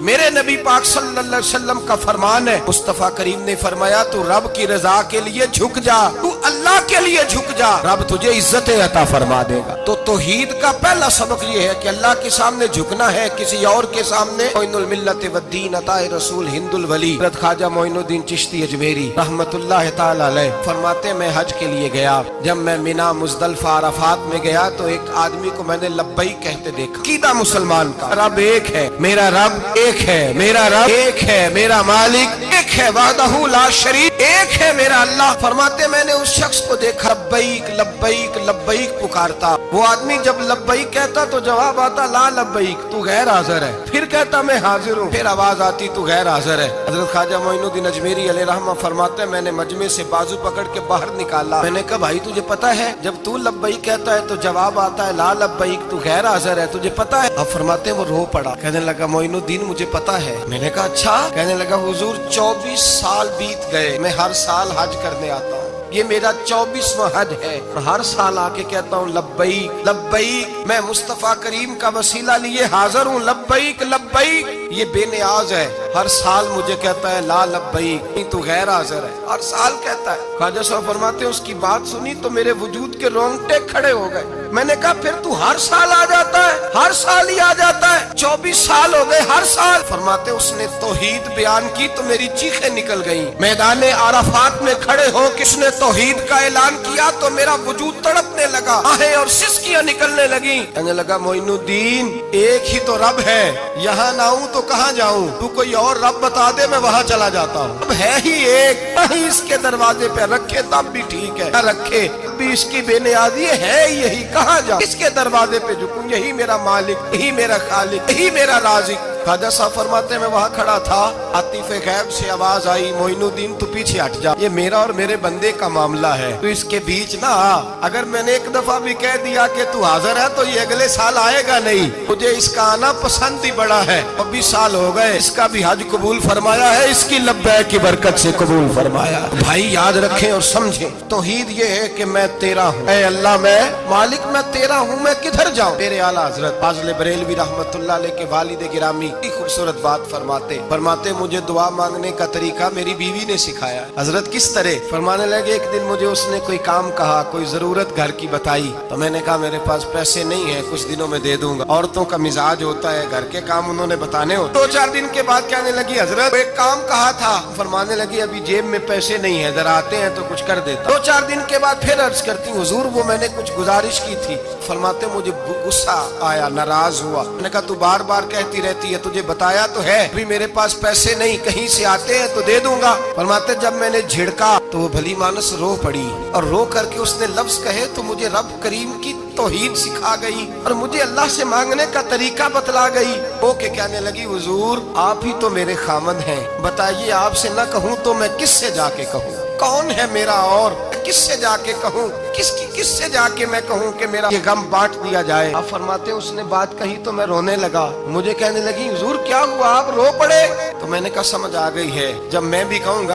میرے نبی پاک صلی اللہ علیہ وسلم کا فرمان ہے، مصطفیٰ کریم نے فرمایا تو رب کی رضا کے لیے جھک جا، تو اللہ کے لیے جھک جا، رب تجھے عزت عطا فرما دے گا۔ تو توحید کا پہلا سبق یہ ہے کہ اللہ کے سامنے جھکنا ہے، کسی اور کے سامنے۔ معین الملت والدین عطا رسول ہند الولی حضرت خواجہ معین الدین چشتی اجمیری رحمت اللہ تعالی علیہ فرماتے میں حج کے لیے گیا، جب میں مینا مزدلفہ عرفات میں گیا تو ایک آدمی کو میں نے لبیک کہتے دیکھا۔ عقیدہ مسلمان کا رب ایک ہے، میرا رب ایک ہے، میرا رب ایک ہے، میرا مالک ایک ہے، وحدہ لا شریک ایک ہے میرا اللہ۔ فرماتے میں نے اس شخص کو دیکھا لبیک لبیک لبیک پکارتا، وہ آدمی جب لبیک کہتا تو جواب آتا لا لبیک، تو غیر حاضر ہے، پھر کہتا میں حاضر ہوں، پھر آواز آتی تو غیر حاضر ہے۔ حضرت خواجہ معین الدین اجمیری علیہ رحمہ فرماتے میں نے مجمع سے بازو پکڑ کے باہر نکالا، میں نے کہا بھائی تجھے پتا ہے جب تو لبیک کہتا ہے تو جواب آتا ہے لا لبیک، تو غیر حاضر ہے، تجھے پتا ہے؟ اب فرماتے وہ رو پڑا، کہنے لگا معین الدین مجھے پتا ہے۔ میں نے کہا اچھا؟ کہنے لگا حضور 24 سال بیت گئے، میں ہر سال حج کرنے آتا ہوں، یہ میرا 24واں حج ہے، اور ہر سال آ کے کہتا ہوں لبیک لبیک، میں مصطفیٰ کریم کا وسیلہ لیے حاضر ہوں، لبیک لبیک۔ یہ بے نیاز ہے، ہر سال مجھے کہتا ہے لا لبیک، تو غیر حاضر ہے، ہر سال کہتا ہے۔ خواجہ صاحب فرماتے ہیں اس کی بات سنی تو میرے وجود کے رونگٹے کھڑے ہو گئے۔ میں نے کہا پھر تو ہر سال آ جاتا ہے، ہر سال ہی آ جاتا ہے، 24 سال ہو گئے ہر سال۔ فرماتے اس نے توحید بیان کی تو میری چیخیں نکل گئیں، میدان عرفات میں کھڑے ہو کس نے توحید کا اعلان کیا تو میرا وجود تڑپنے لگا، آہیں اور سسکیاں نکلنے لگیں۔ کہنے لگا معین الدین ایک ہی تو رب ہے، یہاں نہ ہوں تو کہاں جاؤں، تو کوئی اور رب بتا دے میں وہاں چلا جاتا ہوں، اب ہے ہی ایک، کہیں اس کے دروازے پہ رکھے تب بھی ٹھیک ہے، نہ رکھے بھی اس کی بے نیازی ہے یہی، کہاں جاؤں، اس کے دروازے پہ جھکوں، یہی میرا مالک، یہی میرا خالق، یہی میرا رازق۔ خواجہ صاحب فرماتے میں وہاں کھڑا تھا، عاطف غیب سے آواز آئی معین الدین تو پیچھے ہٹ جا، یہ میرا اور میرے بندے کا معاملہ ہے، تو اس کے بیچ نہ آ، اگر میں نے ایک دفعہ بھی کہہ دیا کہ تو حاضر ہے تو یہ اگلے سال آئے گا نہیں، مجھے اس کا آنا پسند ہی بڑا ہے، 24 سال ہو گئے، اس کا بھی حج قبول فرمایا ہے، اس کی لبیک کی برکت سے قبول فرمایا۔ بھائی یاد رکھیں اور سمجھیں، توحید یہ ہے کہ میں تیرا ہوں، اے اللہ میں مالک میں تیرا ہوں، میں کدھر جاؤں؟ میرے اعلیٰ حضرت فاضل بریلوی رحمت اللہ علیہ کے والد گرامی خوبصورت بات فرماتے مجھے دعا مانگنے کا طریقہ میری بیوی نے سکھایا۔ حضرت کس طرح؟ فرمانے لگے ایک دن مجھے اس نے کوئی کام کہا، کوئی ضرورت گھر کی بتائی، تو میں نے کہا میرے پاس پیسے نہیں ہیں، کچھ دنوں میں دے دوں گا، عورتوں کا مزاج ہوتا ہے گھر کے کام انہوں نے بتانے ہوتے۔ 2-4 دن کے بعد کہنے لگی حضرت ایک کام کہا تھا، فرمانے لگی ابھی جیب میں پیسے نہیں ہیں، ذرا آتے ہیں تو کچھ کر دیتا۔ 2-4 دن کے بعد پھر عرض کرتی حضور وہ میں نے کچھ گزارش کی تھی، فرماتے مجھے غصہ آیا، ناراض ہوا، میں نے کہا تو بار بار کہتی رہتی ہے، تجھے بتایا تو ہے ابھی میرے پاس پیسے نہیں، کہیں سے آتے ہیں تو دے دوں گا۔ فرماتے جب میں نے جھڑکا تو وہ بھلی مانس رو پڑی، اور رو کر کے اس نے لفظ کہے تو مجھے رب کریم کی توحید سکھا گئی اور مجھے اللہ سے مانگنے کا طریقہ بتلا گئی۔ وہ کہ کہنے لگی حضور آپ ہی تو میرے خامد ہیں، بتائیے آپ سے نہ کہوں تو میں کس سے جا کے کہوں؟ کون ہے میرا اور کس سے جا کے کہوں؟ کس سے جا کے میں کہوں کہ میرا یہ غم بانٹ دیا جائے؟ آپ فرماتے اس نے بات کہی تو میں رونے لگا، مجھے کہنے لگی حضور کیا ہوا آپ رو پڑے؟ تو میں نے کہا سمجھ آ گئی ہے، جب میں بھی کہوں گا